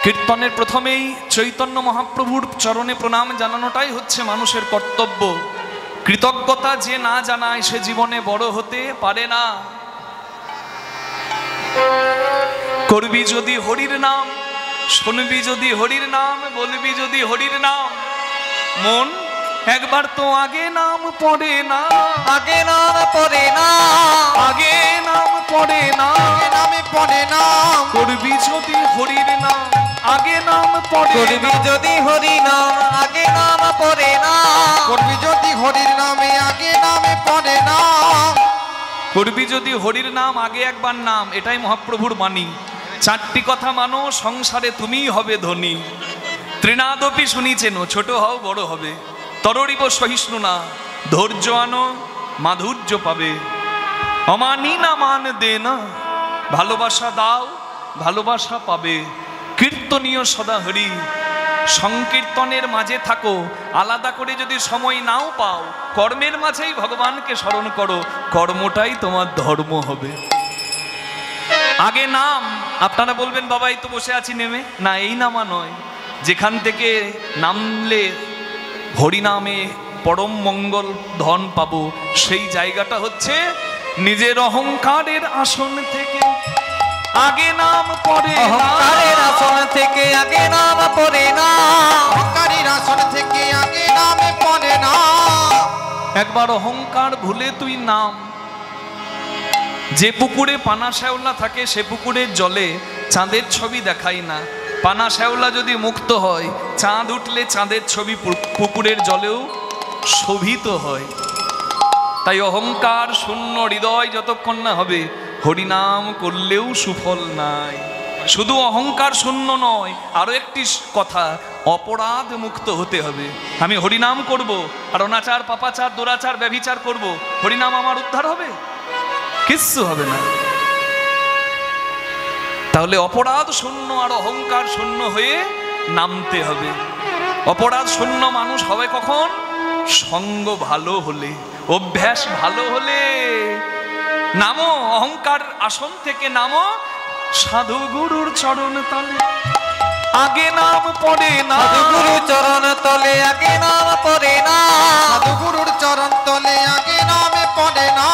কীর্তনের প্রথমেই চৈতন্য মহাপ্রভুর চরণে প্রণাম জানানোটাই হচ্ছে মানুষের কর্তব্য। কৃতজ্ঞতা যে না জানায় সে জীবনে বড় হতে পারে না। করবি যদি হরির নাম, শুনবি যদি হরির নাম, বলবি যদি হরির নাম, মন একবার তো আগে নাম পড়ে না, আগে নাম পড়ে না, আগে নাম পড়ে না, নামে পড়ে না। করবি যদি হরির নাম, আগে নাম পড়ে করবি না, যদি হরি নাম, আগে নাম পড়ে না। করবি যদি হরির নামে, আগে নামে পড়ে না। করবি যদি হরির নাম, আগে একবার নাম, এটাই মহাপ্রভুর বাণী। চারটি কথা মানো, সংসারে তুমিই হবে ধনী। তৃণাদপি শুনিছেন, ছোট হও বড় হবে। তররিব সহিষ্ণু না, ধৈর্য আনো মাধুর্য পাবে। অমানি না মান দে না, ভালোবাসা দাও ভালোবাসা পাবে। কীর্তনীয় সদা হরি, সংকীর্তনের মাঝে থাকো। আলাদা করে যদি সময় নাও পাও, কর্মের মাঝেই ভগবানকে স্মরণ করো, কর্মটাই তোমার ধর্ম হবে। আগে নাম। আপনারা বলবেন বাবা এই তো বসে আছি নেমে, না এই নামা নয়। যেখান থেকে নামলে হরিনামে পরম মঙ্গল ধন পাবো, সেই জায়গাটা হচ্ছে নিজের অহংকারের আসন থেকে আগে নাম পড়ে না। অহংকারের আসন থেকে আগে নাম পড়ে না, অহংকারের আসন থেকে আগে নামে পড়ে না। একবার অহংকার ভুলে তুই নাম। যে পুকুরে পানা শ্যাওলা থাকে সে পুকুরের জলে চাঁদের ছবি দেখাই না। পানা শ্যাওলা যদি মুক্ত হয়, চাঁদ উঠলে চাঁদের ছবি পুকুরের জলেও শোভিত হয়। তাই অহংকার শূন্য হৃদয় যতক্ষণ না হবে, হরিনাম করলেও সুফল নাই। শুধু অহংকার শূন্য নয়, আরো একটি কথা, অপরাধ মুক্ত হতে হবে। আমি হরিনাম করব আর অনাচার পাপাচার দুরাচার ব্যভিচার করব, হরিনাম আমার উদ্ধার হবে? কিচ্ছু হবে না। তাহলে অপরাধ শূন্য আর অহংকার শূন্য হয়ে নামতে হবে। অপরাধ শূন্য মানুষ হবে কখন? সঙ্গ ভালো হলে, অভ্যাস ভালো হলে। নামো অহংকার আসন থেকে, নামো সাধু গুরুর চরণ তলে আগে নাম পড়ে না। সাধুগুরুর চরণ তলে আগে নাম পড়ে না, সাধুগুরুর চরণ তলে আগে নামে পড়ে না।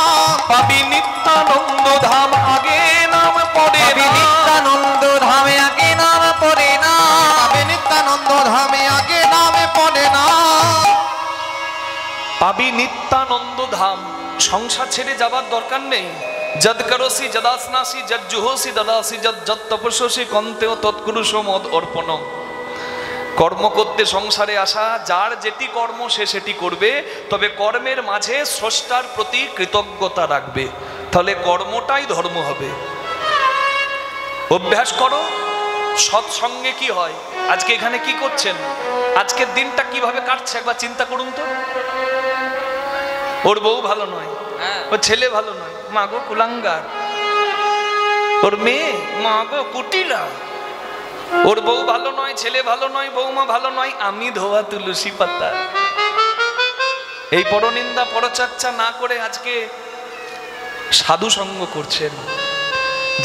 পাবি নিত্যানন্দ ধাম, আগে নাম পড়ে না। নিত্যানন্দ ধামে আগে নাম পড়ে না, পাবে নিত্যানন্দ ধামে আগে নামে পড়ে না। পাবি নিত্যানন্দ ধাম। সংসার ছেড়ে যাবার দরকার নেই। যদ করসি যদাসনাসি যদ জুহসি দদাসি যদ যদ তপস্যসি কন্তেও তৎকুরুষ মদ অর্পণম। কর্ম করতে সংসারে আসা, যার যেটি কর্ম সে সেটি করবে, তবে কর্মের মাঝে স্রষ্টার প্রতি কৃতজ্ঞতা রাখবে। তাহলে কর্মটাই ধর্ম হবে। অভ্যাস করো। সৎসঙ্গে কি হয়? আজকে এখানে কি করছেন? আজকের দিনটা কিভাবে কাটছে একবার চিন্তা করুন তো। ওর বউ ভালো নয়, ওর ছেলে ভালো নয়, মা গো কুলাঙ্গার। ওর মেয়ে, মা গো কুটিলা। ওর বউ ভালো নয়, ছেলে ভালো নয়, বৌমা ভালো নয়, আমি ধোয়া তুলসী পাতা। এই পরনিন্দা পরচর্চা না করে আজকে সাধু সঙ্গ করছেন।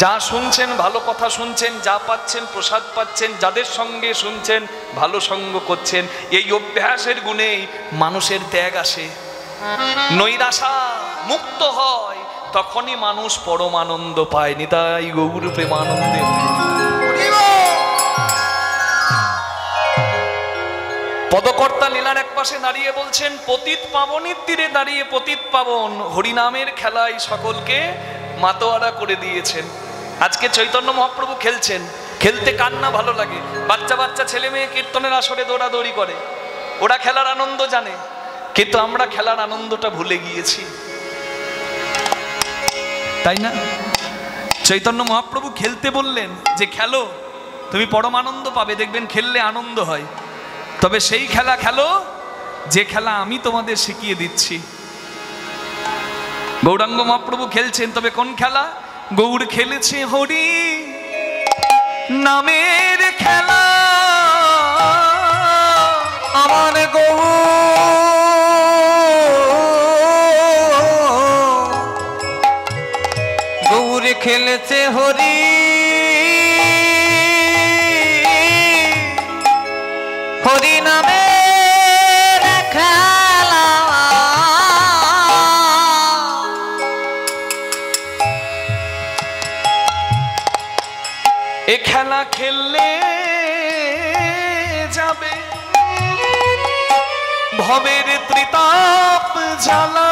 যা শুনছেন ভালো কথা শুনছেন, যা পাচ্ছেন প্রসাদ পাচ্ছেন, যাদের সঙ্গে শুনছেন ভালো সঙ্গ করছেন। এই অভ্যাসের গুণেই মানুষের ত্যাগ আসে, নৈরাশা মুক্ত হয়, তখনই মানুষ পরমানন্দ পায়। নিতাই গৌর প্রেমানন্দে। পদকর্তা লীলার এক পাশে দাঁড়িয়ে বলছেন, পতিত পাবনের তীরে দাঁড়িয়ে পতিত পাবন হরিনামের খেলায় সকলকে মাতোয়ারা করে দিয়েছেন। আজকে চৈতন্য মহাপ্রভু খেলছেন। খেলতে কার না ভালো লাগে? বাচ্চা বাচ্চা ছেলে মেয়ে কীর্তনের আসরে দৌড়াদৌড়ি করে, ওরা খেলার আনন্দ জানে। কিন্তু আমরা খেলার আনন্দটা ভুলে গিয়েছি, তাই না? চৈতন্য মহাপ্রভু খেলতে বললেন যে খেলো, তুমি পরম আনন্দ পাবে, দেখবেন খেললে আনন্দ হয়। তবে সেই খেলা খেলো যে খেলা আমি তোমাদের শিখিয়ে দিচ্ছি। গৌরাঙ্গ মহাপ্রভু খেলছেন, তবে কোন খেলা? গৌর খেলেছে হরি নামের খেলা। আমার গৌর খেলেছে হরি এ খেলা খেললে যাবে ভবের ত্রিতাপ জ্বালা।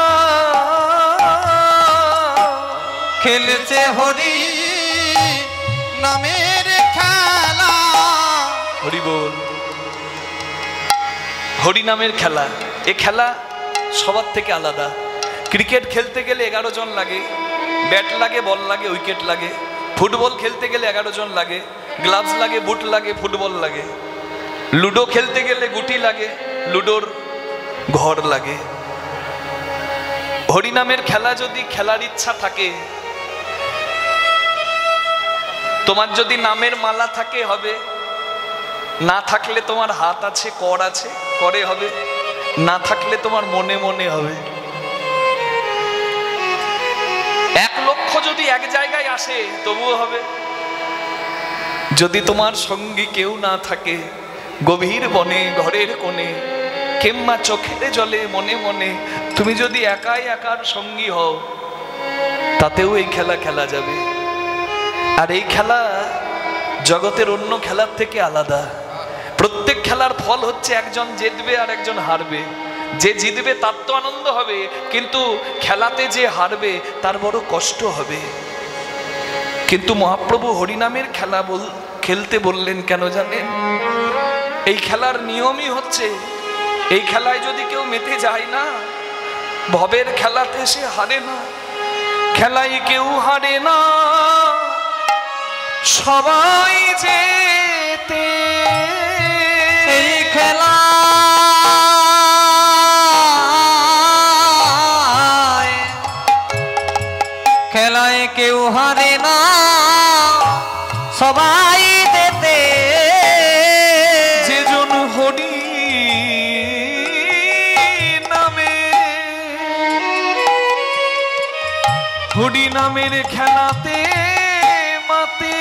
খেলেছে হরি নামের খেলা। হরি বল। হরি নামের খেলা, এ খেলা সবার থেকে আলাদা। ক্রিকেট খেলতে গেলে 11 জন লাগে, ব্যাট লাগে, বল লাগে, উইকেট লাগে। ফুটবল খেলতে গেলে 11 জন লাগে, গ্লাভস লাগে, বুট লাগে, ফুটবল লাগে। লুডো খেলতে গেলে গুটি লাগে, লুডোর ঘর লাগে। হরিনামের খেলা যদি খেলার ইচ্ছা থাকে, তোমার যদি নামের মালা থাকে হবে, না থাকলে তোমার হাত আছে, কর আছে, করে হবে, না থাকলে তোমার মনে মনে হবে। 1 লক্ষ যদি এক জায়গায় আসে তবুও হবে। যদি তোমার সঙ্গী কেউ না থাকে, গভীর বনে ঘরের কোণে কিংবা চোখের জলে মনে মনে তুমি যদি একাই একার সঙ্গী হও, তাতেও এই খেলা খেলা যাবে। আর এই খেলা জগতের অন্য খেলার থেকে আলাদা। প্রত্যেক খেলার ফল হচ্ছে একজন জিতবে আর একজন হারবে। যে জিতবে তার তো আনন্দ হবে, কিন্তু খেলাতে যে হারবে তার বড় কষ্ট হবে। কিন্তু মহাপ্রভু হরিনামের খেলা খেলতে বললেন কেন জানেন? এই খেলার নিয়মই হচ্ছে, এই খেলায় যদি কেউ মেতে যায় না, ভবের খেলাতে সে হারে না। খেলায় কেউ হারে না, সবাই যেতে। এই খেলা খেলায় কেউ হারে না, সবাই যেতে। যেজন হরি নামে, হরি নামের খেলাতে মাতে,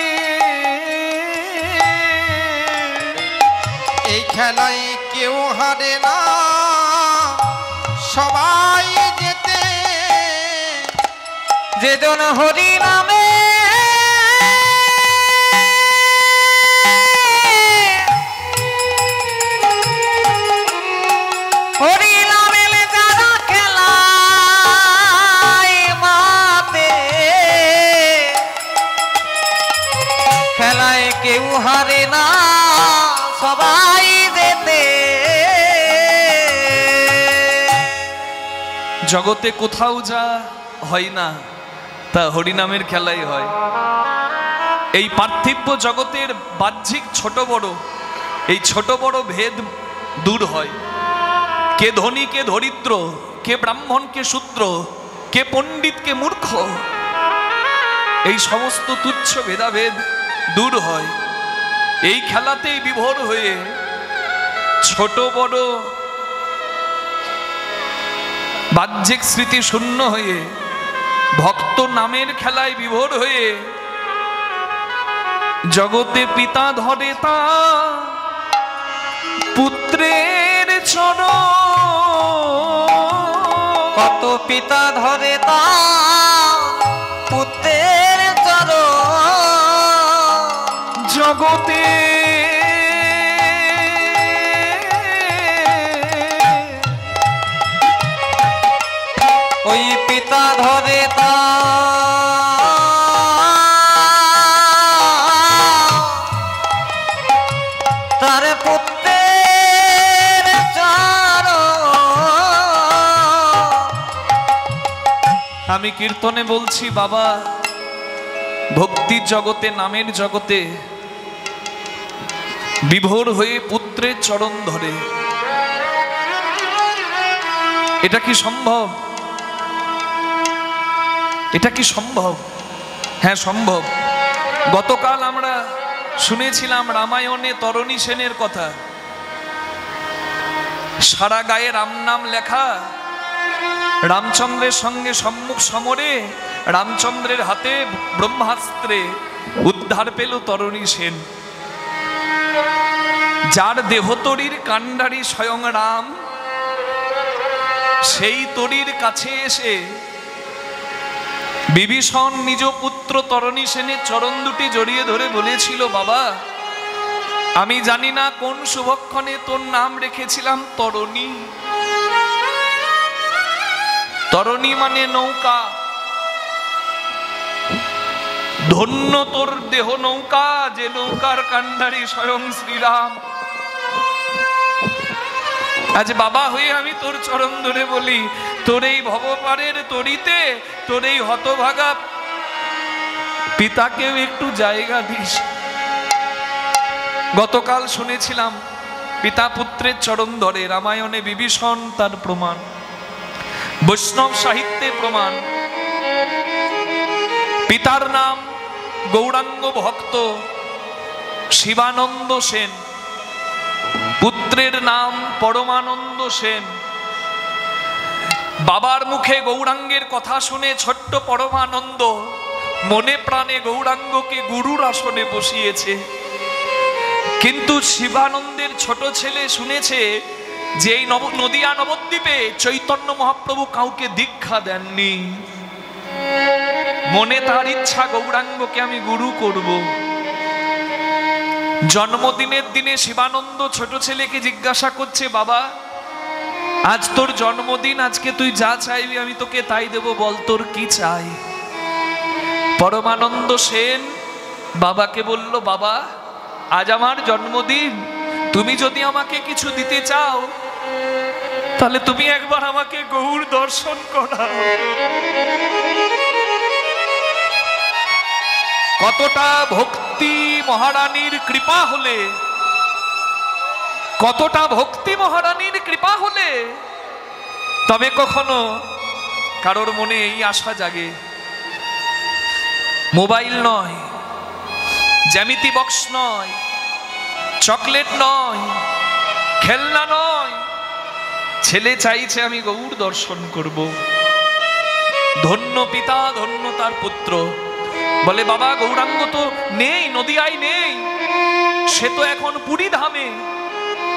এই খেলায় কেউ হারে না, সবাই যেতে। যেজন হরি নামে হরি নামের যারা খেলায় মাতে, খেলায় কেউ হারে না, সবাই যেতে। জগতে কোথাও যা হয় না তা হরিনামের খেলাই হয়। এই পার্থিব জগতের বাহ্যিক ছোট বড়, এই ছোট বড় ভেদ দূর হয়। কে ধনী কে দরিদ্র, কে ব্রাহ্মণ কে শূদ্র, কে পণ্ডিত কে মূর্খ, এই সমস্ত তুচ্ছ ভেদাভেদ দূর হয়। এই খেলাতেই বিভোর হয়ে ছোট বড় বাহ্যিক স্মৃতি শূন্য হয়ে ভক্ত নামের খেলায় বিভোর হয়ে জগতে পিতা ধরে তা পুত্রের চরণ। কত পিতা ধরে তা পুত্রের চরণ। জগতে ওই পিতা ধরে তা তার পুত্রের চরণ। আমি কীর্তনে বলছি, বাবা ভক্তির জগতে নামের জগতে বিভোর হয়ে পুত্রের চরণ ধরে, এটা কি সম্ভব? এটা কি সম্ভব? হ্যাঁ সম্ভব। গতকাল আমরা শুনেছিলাম রামায়ণে তরণী সেনের কথা। সারা গায়ে রাম নাম লেখা, রামচন্দ্রের সঙ্গে সম্মুখ সমরে রামচন্দ্রের হাতে ব্রহ্মাস্ত্রে উদ্ধার পেল তরণী সেন। যার দেহতরীর কাণ্ডারি স্বয়ং রাম, সেই তরীর কাছে এসে বিভীষণ নিজ পুত্র তরণী সেনের চরণ দুটি জড়িয়ে ধরে বলেছিল, বাবা আমি জানি না কোন শুভক্ষণে তোর নাম রেখেছিলাম তরণী। তরণী মানে নৌকা, ধন্য তোর দেহ নৌকা, যে নৌকার কান্ডারি স্বয়ং শ্রীরাম। আজ বাবা হয়ে আমি তোর চরণ ধরে বলি, তোর এই ভবপারের তরিতে তোর এই হতভাগা পিতাকেও একটু জায়গা দিস। গতকাল শুনেছিলাম পিতা পুত্রের চরণ ধরে, রামায়ণে বিভীষণ তার প্রমাণ, বৈষ্ণব সাহিত্যে প্রমাণ। পিতার নাম গৌরাঙ্গ ভক্ত শিবানন্দ সেন, পুত্রের নাম পরমানন্দ সেন। বাবার মুখে গৌরাঙ্গের কথা শুনে ছোট্ট পরমানন্দ মনে প্রাণে গৌরাঙ্গকে গুরুর আসনে বসিয়েছে। কিন্তু শিবানন্দের ছোট ছেলে শুনেছে যে এই নদিয়া নবদ্বীপে চৈতন্য মহাপ্রভু কাউকে দীক্ষা দেননি। মনে তার ইচ্ছা গৌরাঙ্গকে আমি গুরু করব। জন্মদিনের দিনে শিবানন্দ ছোট ছেলেকে জিজ্ঞাসা করছে, বাবা আজ তোর জন্মদিন, আজকে তুই যা চাইবি আমি তোকে তাই দেব, বল তোর কি চাই। পরমানন্দ সেন বাবাকে বলল, বাবা আজ আমার জন্মদিন, তুমি যদি আমাকে কিছু দিতে চাও তাহলে তুমি একবার আমাকে গৌর দর্শন করাও। কতটা ভক্তি মহারানীর কৃপা হলে, কতটা ভক্তি মহারানীর কৃপা হলে তবে কখনো কারোর মনে এই আশা জাগে, মোবাইল নয়, জ্যামিতি বক্স নয়, চকলেট নয়, খেলনা নয়, ছেলে চাইছে আমি গৌর দর্শন করব। ধন্য পিতা, ধন্য তার পুত্র। বলে, বাবা গৌরাঙ্গ তো নেই, নদিয়ায় নেই, সে তো এখন পুরী ধামে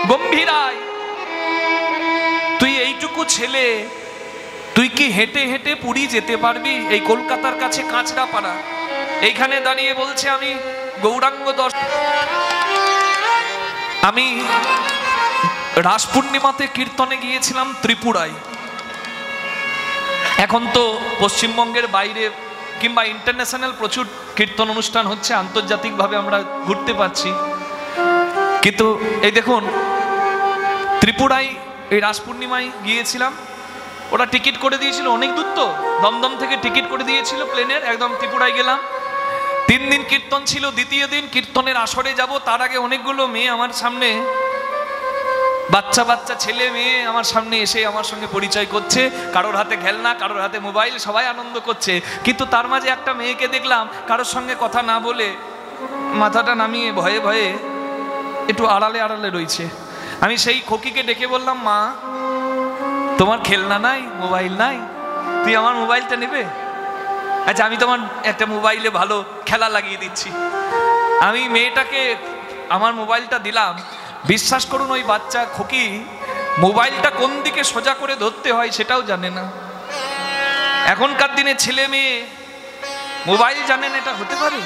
গম্ভীরায়। তুই এইটুকু ছেলে, তুই কি হেঁটে হেঁটে পুরী যেতে পারবি? এই কলকাতার কাছে কাঁচরাপাড়া, এইখানে দাঁড়িয়ে বলছে আমি গৌরাঙ্গ দর্শন। আমি রাস পূর্ণিমাতে কীর্তনে গিয়েছিলাম ত্রিপুরায়। এখন তো পশ্চিমবঙ্গের বাইরে কিংবা ইন্টারন্যাশনাল প্রচুর কীর্তন অনুষ্ঠান হচ্ছে, আন্তর্জাতিকভাবে আমরা ঘুরতে পারছি। কিন্তু এই দেখুন, ত্রিপুরায় এই রাস পূর্ণিমায় গিয়েছিলাম, ওরা টিকিট করে দিয়েছিল, অনেক দূর তো, দমদম থেকে টিকিট করে দিয়েছিল প্লেনের, একদম ত্রিপুরায় গেলাম। 3 দিন কীর্তন ছিল, দ্বিতীয় দিন কীর্তনের আসরে যাব, তার আগে অনেকগুলো মেয়ে আমার সামনে, বাচ্চা বাচ্চা ছেলে মেয়ে আমার সামনে এসে আমার সঙ্গে পরিচয় করছে, কারোর হাতে খেলনা, কারোর হাতে মোবাইল, সবাই আনন্দ করছে। কিন্তু তার মাঝে একটা মেয়েকে দেখলাম কারোর সঙ্গে কথা না বলে মাথাটা নামিয়ে ভয়ে ভয়ে একটু আড়ালে আড়ালে রয়েছে। আমি সেই খোকিকে ডেকে বললাম, মা তোমার খেলনা নাই, মোবাইল নাই, তুই আমার মোবাইলটা নেবে? আচ্ছা আমি তোমার একটা মোবাইলে ভালো খেলা লাগিয়ে দিচ্ছি। আমি মেয়েটাকে আমার মোবাইলটা দিলাম। বিশ্বাস করুন, ওই বাচ্চা খোকি মোবাইলটা কোন দিকে সোজা করে ধরতে হয় সেটাও জানে না। এখনকার দিনে ছেলে মেয়ে মোবাইল জানেন, এটা হতে পারে?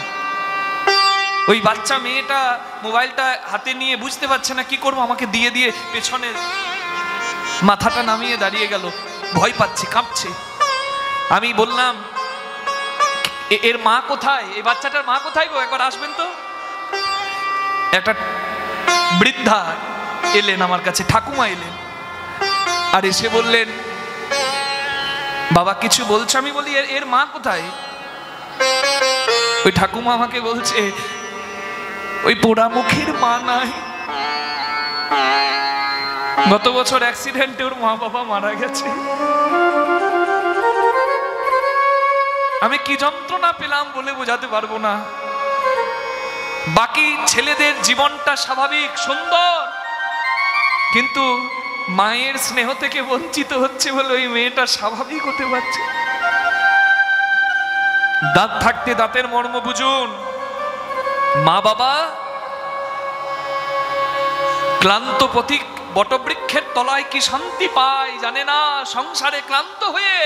ওই বাচ্চা মেয়েটা মোবাইলটা হাতে নিয়ে বুঝতে পারছে না কি করবো, আমাকে দিয়ে দিয়ে পেছনে মাথাটা নামিয়ে দাঁড়িয়ে গেল, ভয় পাচ্ছে, কাঁপছে। আমি বললাম, এর মা কোথায়? এই বাচ্চাটার মা কোথায় গো, একবার আসবেন তো। একটা বৃদ্ধা এলেন আমার কাছে, ঠাকুমা এলেন, আর এসে বললেন, বাবা কিছু বলছো? আমি বলি, এর মা কোথায়? ওই ঠাকুমা আমাকে বলছে, ওই পোড়ামুখীর মা নাই, গত বছর অ্যাক্সিডেন্টে ওর মা বাবা মারা গেছে। আমি কি যন্ত্রণা পেলাম বলে বোঝাতে পারবো না। বাকি ছেলেদের জীবনটা স্বাভাবিক সুন্দর, কিন্তু মায়ের স্নেহ থেকে বঞ্চিত হচ্ছে বলে ওই মেয়েটা স্বাভাবিক হতে পারছে। দাঁত থাকতে দাঁতের মর্ম বুঝুন। মা বাবা ক্লান্ত পথিক বটবৃক্ষের তলায় কি শান্তি পায় জানে না। সংসারে ক্লান্ত হয়ে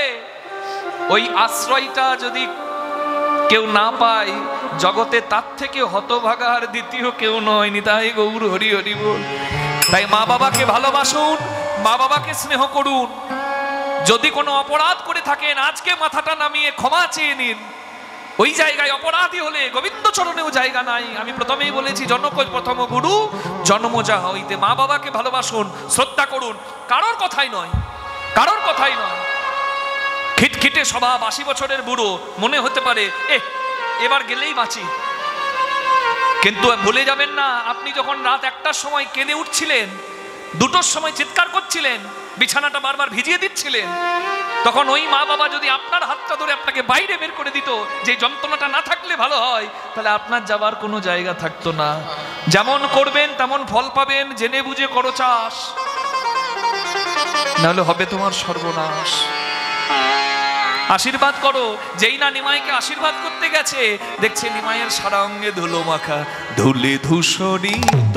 ওই আশ্রয়টা যদি কেউ না পায় জগতে, তার থেকে হতভাগা আর দ্বিতীয় কেউ নয়। নিতাই গৌর হরি হরি বল। তাই মা বাবাকে ভালোবাসুন, মা বাবাকে স্নেহ করুন। যদি কোনো অপরাধ করে থাকেন আজকে মাথাটা নামিয়ে ক্ষমা চেয়ে নিন। ওই জায়গায় অপরাধী হলে গোবিন্দ চরণেও জায়গা নাই। আমি প্রথমেই বলেছি জনক প্রথম গুরু জন্মজা হইতে। মা বাবাকে ভালোবাসুন, শ্রদ্ধা করুন, কারোর কথাই নয়, কারোর কথাই নয়। খিটখিটে স্বভাব, ৮০ বছরের বুড়ো, মনে হতে পারে এবার গেলেই বাঁচি। কিন্তু ভুলে যাবেন না, আপনি যখন রাত ১টার সময় কেঁদে উঠছিলেন, ২টোর সময় চিৎকার করছিলেন, বিছানাটা বারবার ভিজিয়ে দিচ্ছিলেন, তখন ওই মা বাবা যদি আপনার হাতটা ধরে আপনাকে বাইরে বের করে দিত, যে যন্ত্রণাটা না থাকলে ভালো হয়, তাহলে আপনার যাবার কোনো জায়গা থাকতো না। যেমন করবেন তেমন ফল পাবেন, জেনে বুঝে করো চাষ, নাহলে হবে তোমার সর্বনাশ। আশীর্বাদ করো। যেই না নিমাইকে আশীর্বাদ করতে গেছে, দেখছে নিমাইয়ের সারা অঙ্গে ধুলো মাখা, ধুলে ধূসরিত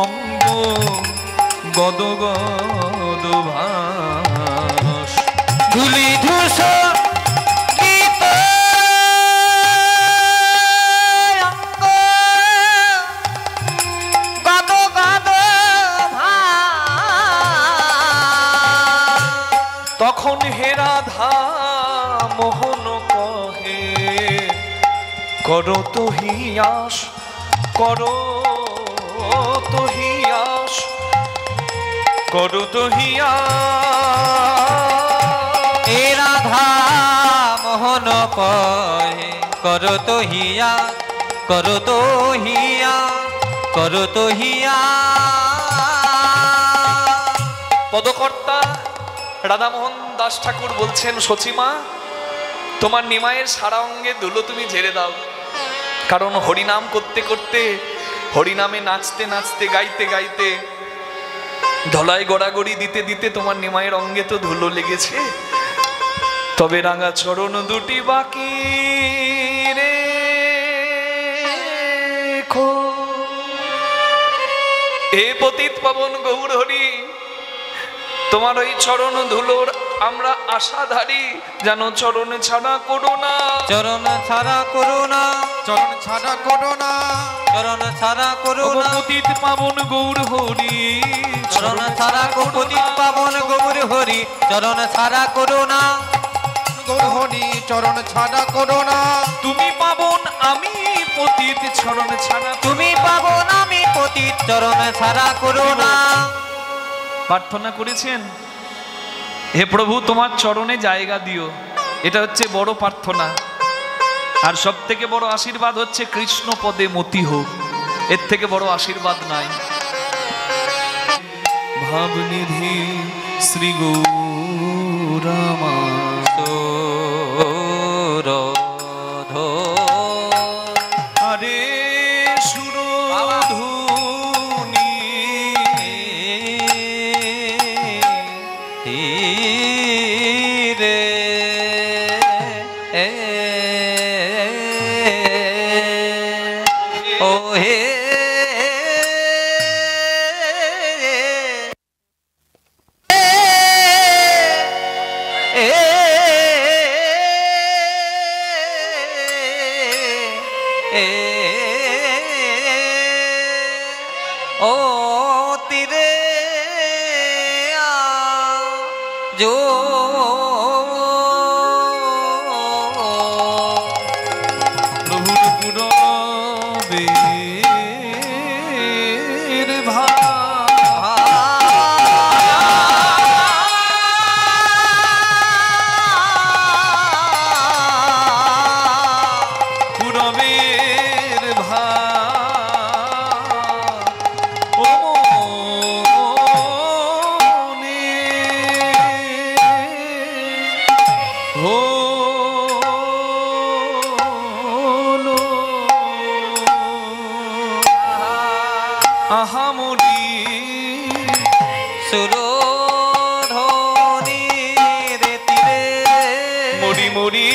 অঙ্গ গদ গদ ভাস, ধুলি ধূসরিত অঙ্গ গদ গদ ভাস। তখন হে রাধা মোহন কহে, করো তো হিয়াস, করো তো হিয়াস, করো তো হিয়াস। হে রাধা মোহন কহে, করো তো হিয়া, করো তো হিয়া, করো তো হিয়া। পদকর্তা রাধামোহন দাস ঠাকুর বলছেন, সচিমা তোমার নিমাইয়ের সারা অঙ্গে ধুলো তুমি ঝেড়ে দাও। কারণ হরিনাম করতে করতে, হরিনামে নাচতে নাচতে, গাইতে গাইতে, ধলাই গড়াগড়ি দিতে দিতে তোমার নিমাইয়ের অঙ্গে তো ধুলো লেগেছে। তবে রাঙা চরণ দুটি বাকি রে হে পতিত পাবন গৌর হরি, তোমার ওই চরণ ধুলোর আমরা আশাধারী, যেন চরণ ছাড়া করো না, চরণ ছাড়া করো না, চরণ ছাড়া করো না, চরণ ছাড়া করো না। পতিত পাবন গৌর হরি, চরণ ছাড়া পতিত পাবন গৌর হরি, চরণ ছাড়া করো না, গৌর হরি চরণ ছাড়া করো না। তুমি পাবন আমি পতিত, চরণ ছাড়া, তুমি পাবন আমি পতিত, চরণ ছাড়া করো না। প্রার্থনা করেছেন, হে প্রভু তোমার চরণে জায়গা দিও। এটা হচ্ছে বড় প্রার্থনা। আর সব থেকে বড় আশীর্বাদ হচ্ছে কৃষ্ণ পদে মতি হোক, এর থেকে বড় আশীর্বাদ নাই। ভাবনিধি শ্রী গৌরামা আরে সুরধুনি রে ও হে ও তীরে जो প্রভুর পুরবের পুরবের ভা ও মনে হলো আহামরি সুরধনি রে তীরে মরি মরি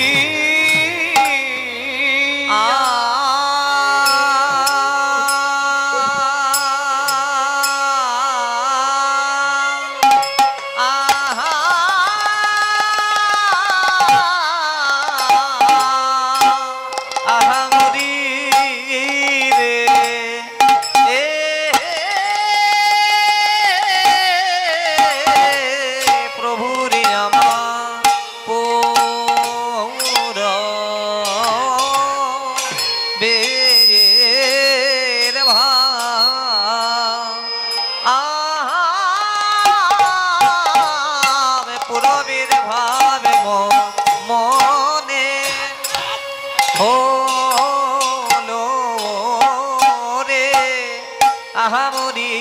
মরি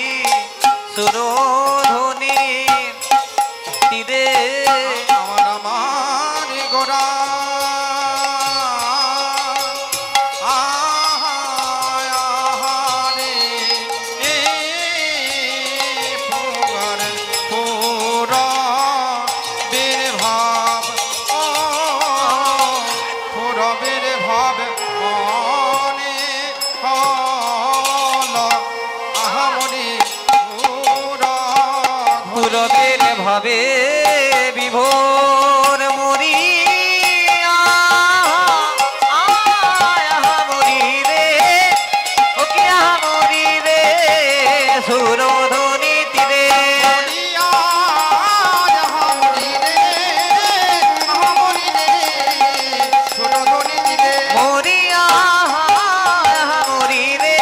সুরধনি তীরে আমার আমার গোরা আহারে এ ফুগার পুরা বের ভাব ও পুরবের ভাব মনে হল আহামরি পুরা পুরবের ভাবে বিভোর মরি মরি রে ও কি মরি রে সুরধনি তীরে মরিয়া মরি রে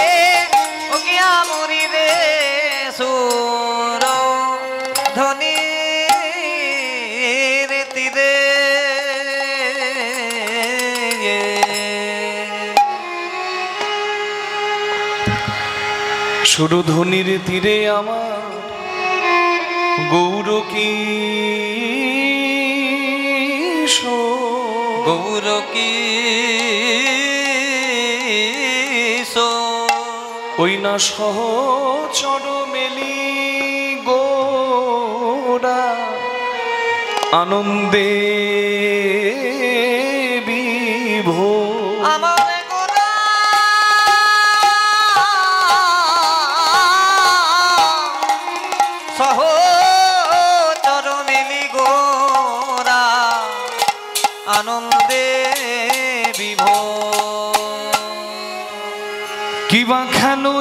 ও কি মরি রে সুরধনি তীরে সুরধনির তীরে আমার গৌর কি গৌর কি ওই না সহচর মেলি গোরা আনন্দে বিভোর আমার গোরা সহচর মেলি গোরা আনন্দে বিভোর কিবা খেলো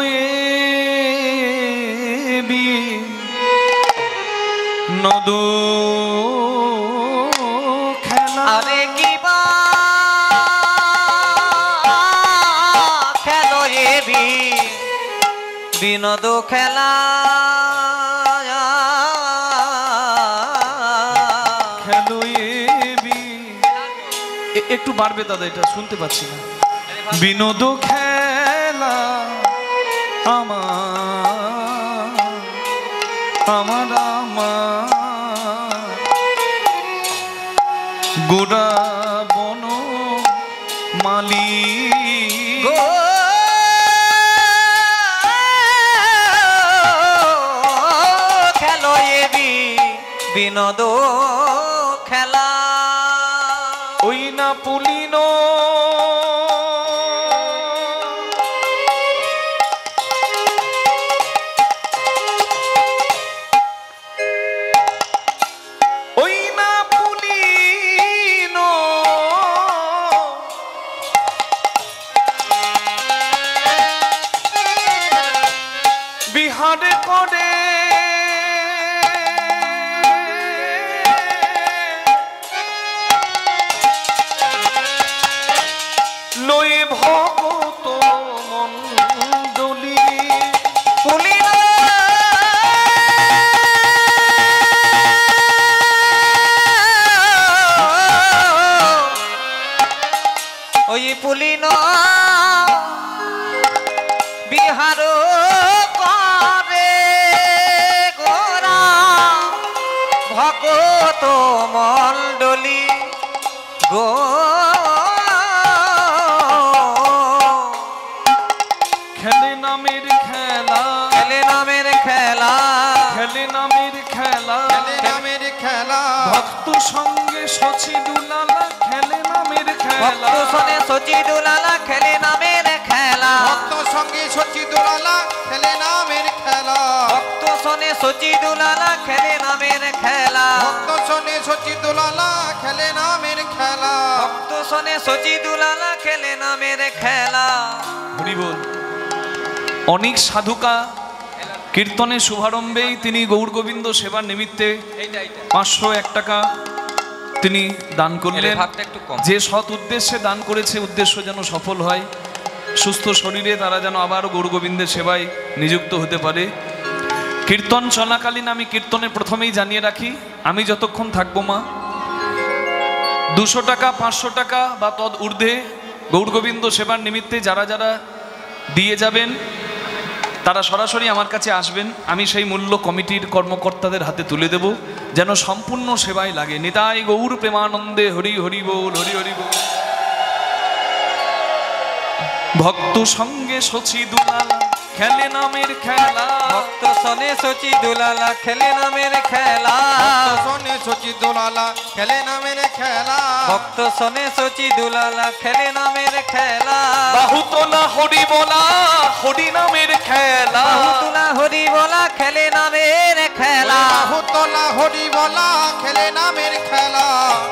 নদ খেলা আরে কিবা খেলো বিনোদ খেলা খেলো একটু বাড়বে দাদা, এটা শুনতে পাচ্ছি না। বিনোদ খেলা আমার আমার গোড়া বন মালি খেলো বিনোদ খেলা ওই না পুলিন ওই না পুলিন বিহার করে লই ভগত মণ্ডলী পুলিন ওই পুলিন বিহার করে গোরা ভগত মণ্ডলী গো খেলে নামের খেলা খেলে নামের খেলা খেলে নামের খেলা নামের খেলা ভক্ত সঙ্গে সচি দুলালা খেলে নামের খেলা ভক্ত শোনে সচি দুলালা খেলে নামের খেলা ভক্ত সঙ্গে সচি দোলালা খেলে নামের খেলা ভক্ত শোনে সচি দুলালা খেলে নামের খেলা ভক্ত শোনে সচি দোলালা খেলে নামের খেলা ভক্ত শোনে সচি দুলালা খেলে নামের খেলা হরি বল। অনেক সাধুকা কীর্তনের শুভারম্ভেই তিনি গৌর গোবিন্দ সেবার নিমিত্তে 501 টাকা তিনি দান করলেন। যে সৎ উদ্দেশ্যে দান করেছে উদ্দেশ্য যেন সফল হয়, সুস্থ শরীরে তারা যেন আবার গৌর গোবিন্দের সেবায় নিযুক্ত হতে পারে। কীর্তন চলাকালীন আমি কীর্তনের প্রথমেই জানিয়ে রাখি, আমি যতক্ষণ থাকবো মা 200 টাকা 500 টাকা বা তদ ঊর্ধ্বে গৌর গোবিন্দ সেবার নিমিত্তে যারা যারা দিয়ে যাবেন তারা সরাসরি আমার কাছে আসবেন, আমি সেই মূল্য কমিটির কর্মকর্তাদের হাতে তুলে দেব, যেন সম্পূর্ণ সেবায় লাগে। নিতাই গৌর প্রেমানন্দে হরি হরি বল, হরি হরি বল। ভক্ত সঙ্গে শচী দুলালা খেলে নামের খেলা, ভক্ত সনে সচি দুলালা খেলে নামের খেলা, সোনে সচি দোলালা খেলে নামের খেলা, ভক্ত সনে সচি দুলালা খেলে নামের খেলা, বাহু তোলা হরি বলা হরি নামের খেলা, বাহুতুলা হরি বলা খেলে নামের খেলা, বাহুতলা হরি বলা খেলে নামের খেলা,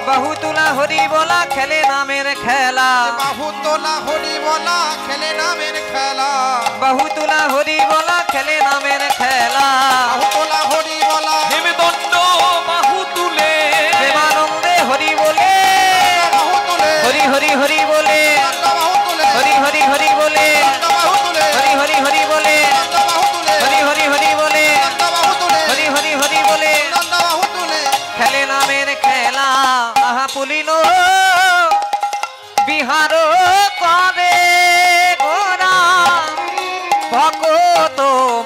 বাহুতুলা হরি বলা খেলে নামের খেলা, বাহুতলা হরি বলা খেলে নামের খেলা, বাহুতুলা হরি বলা খেলে নামের খেলা, বাহুতলা হরি বলা হেমদণ্ড বাহু তুলে প্রেমানন্দে হরি বলে, বাহু তুলে হরি হরি হরি বলে, বাহু তুলে হরি হরি হরি বলে, বাহু তুলে হরি হরি হরি বলে, বাহু তুলে হরি হরি হরি বলে, বাহু তুলে হরি হরি হরি বলে, বাহু তুলে খেলে নামের খেলা। আহা পুলিল বিহার করে গোরা ভকত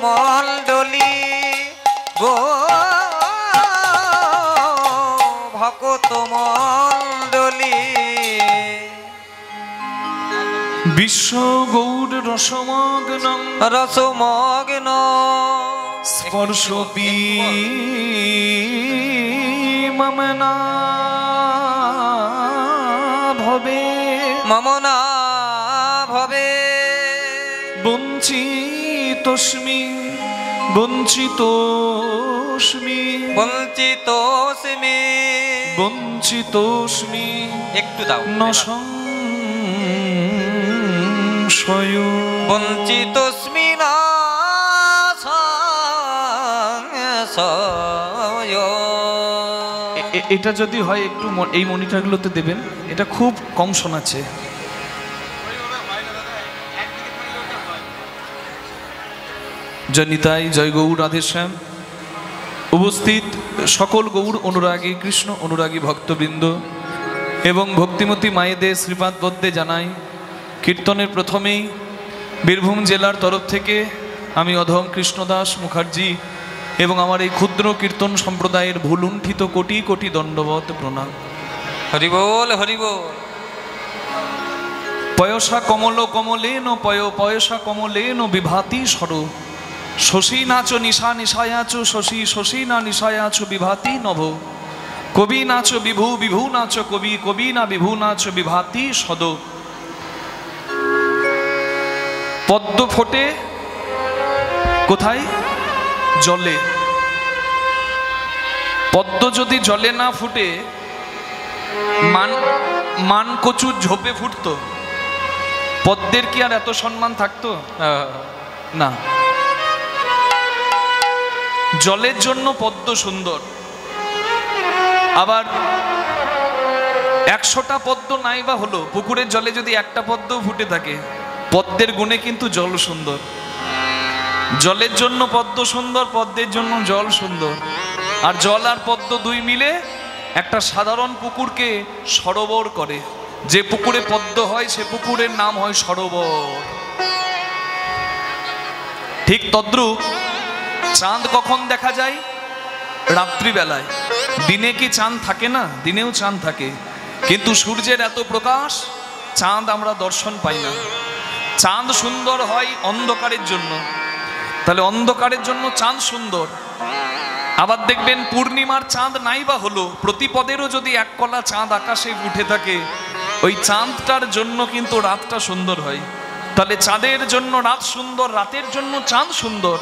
মণ্ডলী গো, ভকত মণ্ডলী। বিশ্ব গৌর রসমগ্ন রসমগ্ন স্পর্শ মমনা ভবে, মমনা ভবে, বঞ্চিতস্মি বঞ্চিতস্মি বঞ্চিতস্মি, বঞ্চিতস্মি একটু দাও, ন সংশয়। বঞ্চিতস্মি না সংশয়। এটা যদি হয় একটু এই মনিটরগুলোতে দেবেন, এটা খুব কম শোনাচ্ছে। জয় নিতাই, জয় গৌর রাধেশ্যাম। উপস্থিত সকল গৌর অনুরাগী, কৃষ্ণ অনুরাগী ভক্তবৃন্দ এবং ভক্তিমতী মায়েদের শ্রীপাদ বদ্দে জানাই কীর্তনের প্রথমেই বীরভূম জেলার তরফ থেকে আমি অধম কৃষ্ণদাস মুখার্জি এবং আমার এই ক্ষুদ্র কীর্তন সম্প্রদায়ের ভুলুণ্ঠিত কোটি কোটি দণ্ডবত প্রণাম। হরি বল, হরি বল। পয়সা কমল কমলেন পয়সা কমলেন বিভাতি সর, শশী নাচ নিশা নিশায়াচ শশী শশী না নিশায়াচ বিভাতি নভ, কবি নাচ বিভু বিভু নাচ কবি কবি না বিভু নাচ বিভাতি সদ। পদ্ম ফোটে কোথায়? জলে। পদ্ম যদি জলে না ফুটে মান কচুর ঝোপে ফুটতো, পদ্মের কি আর এত সম্মান থাকতো? না। জলের জন্য পদ্ম সুন্দর। আবার 100টা পদ্ম নাই বা হলো, পুকুরের জলে যদি একটা পদ্ম ফুটে থাকে, পদ্মের গুণে কিন্তু জল সুন্দর। জলের জন্য পদ্ম সুন্দর, পদ্মের জন্য জল সুন্দর। আর জল আর পদ্ম দুই মিলে একটা সাধারণ পুকুরকে সরোবর করে। যে পুকুরে পদ্ম হয় সে পুকুরের নাম হয় সরোবর। ঠিক তদ্রূপ চাঁদ কখন দেখা যায়? রাত্রিবেলায়। দিনে কি চাঁদ থাকে না? দিনেও চাঁদ থাকে, কিন্তু সূর্যের এত প্রকাশ, চাঁদ আমরা দর্শন পাই না। চাঁদ সুন্দর হয় অন্ধকারের জন্য, তাহলে অন্ধকারের জন্য চাঁদ সুন্দর। আবার দেখবেন পূর্ণিমার চাঁদ নাই বা হলো, প্রতিপদেরও যদি এক কলা চাঁদ আকাশে উঠে থাকে, ওই চাঁদটার জন্য কিন্তু রাতটা সুন্দর হয়। তাহলে চাঁদের জন্য রাত সুন্দর, রাতের জন্য চাঁদ সুন্দর।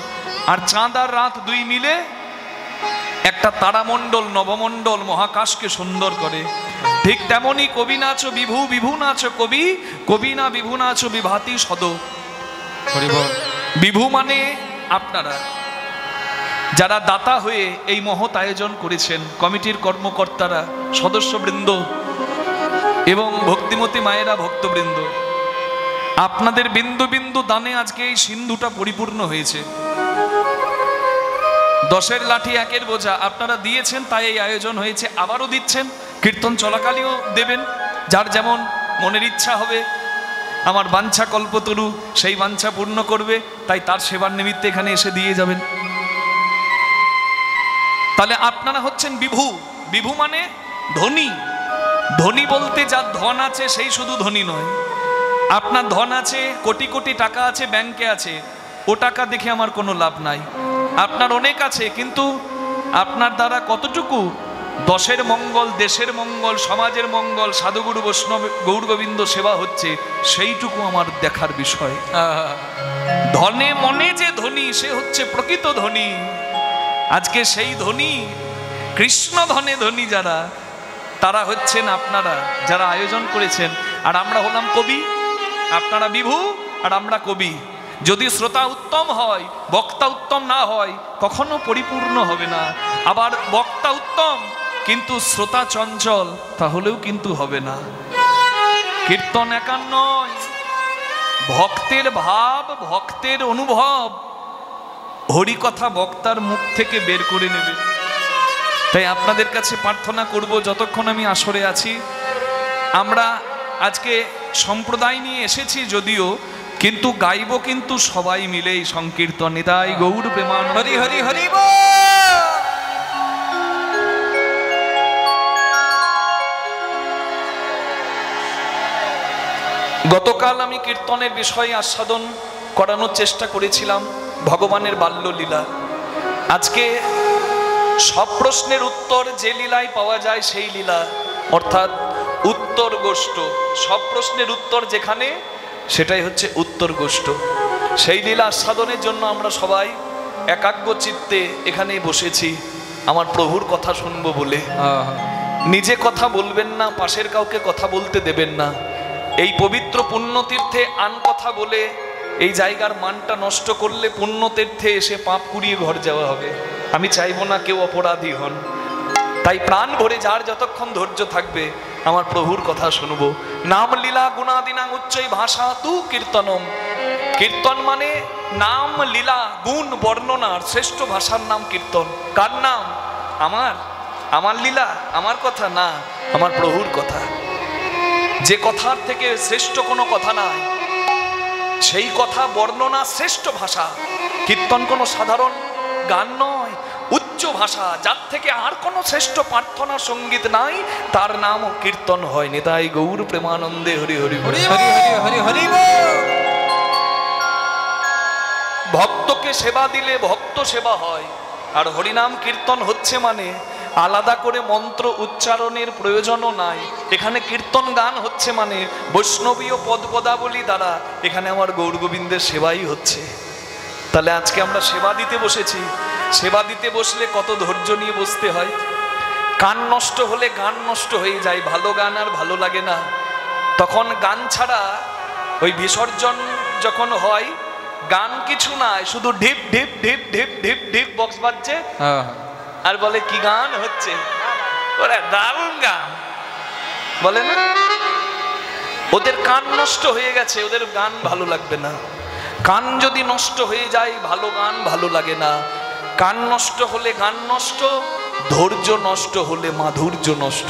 আর চাঁদ আর রাত দুই মিলে একটা তারামণ্ডল, নবমণ্ডল, মহাকাশকে সুন্দর করে। ঠিক তেমনি কবি নাচ বিভু বিভু নাচ কবি কবি না বিভু নাচ বিভাতি সদ। বিভু মানে আপনারা যারা দাতা হয়ে এই মহৎ আয়োজন করেছেন, কমিটির কর্মকর্তারা, সদস্যবৃন্দ এবং ভক্তিমতী মায়েরা, ভক্তবৃন্দ, আপনাদের বিন্দু বিন্দু দানে আজকে এই সিন্ধুটা পরিপূর্ণ হয়েছে। 10-এর লাঠি 1-এর বোঝা আপনারা দিয়েছেন, তাই এই আয়োজন হয়েছে। আবারও দিচ্ছেন, কীর্তন চলাকালীনও দেবেন, যার যেমন মনের ইচ্ছা হবে। আমার বাঞ্ছা কল্পতরু সেই বাঞ্ছা পূর্ণ করবে, তাই তার সেবার নিমিত্তে এখানে এসে দিয়ে যাবেন। তাহলে আপনারা হচ্ছেন বিভু। বিভু মানে ধনী। ধনী বলতে যার ধন আছে সেই শুধু ধনী নয়। আপনার ধন আছে, কোটি কোটি টাকা আছে, ব্যাংকে আছে, ও টাকা দেখে আমার কোনো লাভ নাই। আপনার অনেক আছে, কিন্তু আপনার দ্বারা কতটুকু দশের মঙ্গল, দেশের মঙ্গল, সমাজের মঙ্গল, সাধুগুরু বৈষ্ণব গৌর গোবিন্দ সেবা হচ্ছে, সেইটুকু আমার দেখার বিষয়। ধনে মনে যে ধনী সে হচ্ছে প্রকৃত ধনী। আজকে সেই ধনী, কৃষ্ণ ধনে ধনী যারা, তারা হচ্ছেন আপনারা যারা আয়োজন করেছেন। আর আমরা হলাম কবি, আপনারা বিভু আর আমরা কবি। যদি শ্রোতা উত্তম হয়, বক্তা উত্তম না হয়, কখনো পরিপূর্ণ হবে না। আবার বক্তা উত্তম কিন্তু শ্রোতা চঞ্চল, তাহলেও কিন্তু হবে না। কীর্তন একার নয়, ভক্তের ভাব, ভক্তের অনুভব হরিকথা বক্তার মুখ থেকে বের করে নেবে। তাই আপনাদের কাছে প্রার্থনা করব, যতক্ষণ আমি আসরে আছি, আমরা আজকে সম্প্রদায় নিয়ে এসেছি যদিও, কিন্তু গাইব কিন্তু সবাই মিলেই সংকীর্তন। নিতাই গৌর প্রেমানন্দ। হরি হরি হরি। গতকাল আমি কীর্তনের বিষয়ে আস্বাদন করানোর চেষ্টা করেছিলাম ভগবানের বাল্যলীলা। আজকে সব প্রশ্নের উত্তর যে লীলায় পাওয়া যায় সেই লীলা, অর্থাৎ উত্তর গোষ্ঠ। সব প্রশ্নের উত্তর যেখানে, সেটাই হচ্ছে উত্তর গোষ্ঠ। সেই লীলা আস্বাদনের জন্য আমরা সবাই একাগ্র চিত্তে এখানে বসেছি, আমার প্রভুর কথা শুনবো বলে। নিজে কথা বলবেন না, পাশের কাউকে কথা বলতে দেবেন না। এই পবিত্র পুণ্যতীর্থে আন কথা বলে এই জায়গার মানটা নষ্ট করলে পুণ্যতীর্থে এসে পাপ কুড়িয়ে ঘর যাওয়া হবে। আমি চাইবো না কেউ অপরাধী হন। তাই প্রাণ ভরে যার যতক্ষণ ধৈর্য থাকবে আমার প্রভুর কথা শুনবো। নাম লীলা গুণাদিনাং উচ্চৈ ভাষা তু কীর্তনম। কীর্তন মানে নাম লীলা গুণ বর্ণনার শ্রেষ্ঠ ভাষার নাম কীর্তন। কার নাম? আমার। আমার লীলা, আমার কথা না, আমার প্রভুর কথা। যে কথার থেকে শ্রেষ্ঠ কোনো কথা নাই, সেই কথা বর্ণনা শ্রেষ্ঠ ভাষা। কীর্তন কোনো সাধারণ গান নয়, উচ্চ ভাষা, যার থেকে আর কোনো শ্রেষ্ঠ প্রার্থনা সঙ্গীত নাই, তার নামও কীর্তন হয়। নিতাই গৌর প্রেমানন্দে হরি হরি হরি হরি হরি হরি। ভক্তকে সেবা দিলে ভক্ত সেবা হয়। আর হরিনাম কীর্তন হচ্ছে মানে আলাদা করে মন্ত্র উচ্চারণের প্রয়োজনও নাই। এখানে কীর্তন গান হচ্ছে মানে বৈষ্ণবীয় পদ পদাবলী দ্বারা এখানে আমার গৌর গোবিন্দের সেবাই হচ্ছে। তাহলে আজকে আমরা সেবা দিতে বসেছি। সেবা দিতে বসলে কত ধৈর্য নিয়ে বসতে হয়। কান নষ্ট হলে গান নষ্ট হয়ে যায়, ভালো গান আর ভালো লাগে না। তখন গান ছাড়া ওই বিসর্জন যখন হয়, গান কিছু নাই, শুধু ঢিপ ঢিপ ঢিপ ঢিপ ঢিপ ঢিপ বক্স বাজছে, আর বলে কি গান হচ্ছে, ওরা দারুণ গান বলে না। ওদের কান নষ্ট হয়ে গেছে, ওদের গান ভালো লাগবে না। কান যদি নষ্ট হয়ে যায়, ভালো গান ভালো লাগে না। কান নষ্ট হলে গান নষ্ট, ধৈর্য নষ্ট হলে মাধুর্য নষ্ট।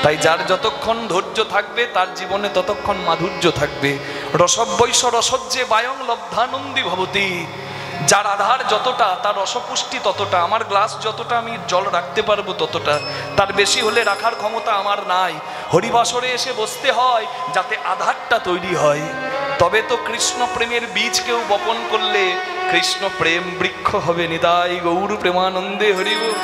তাই যার যতক্ষণ ধৈর্য থাকবে তার জীবনে ততক্ষণ মাধুর্য থাকবে। রসবৈষ রসজ্জে বায়ং লব্ধানন্দী ভবতি। যার আধার যতটা তার রসপুষ্টি ততটা। আমার গ্লাস যতটা আমি জল রাখতে পারবো ততটা, তার বেশি হলে রাখার ক্ষমতা আমার নাই। হরিবাসরে এসে বসতে হয় যাতে আধারটা তৈরি হয়। তবে তো কৃষ্ণ প্রেমের বীজ কেউ বপন করলে কৃষ্ণ প্রেম বৃক্ষ হবে। নিতাই গৌর প্রেমানন্দে হরি বল।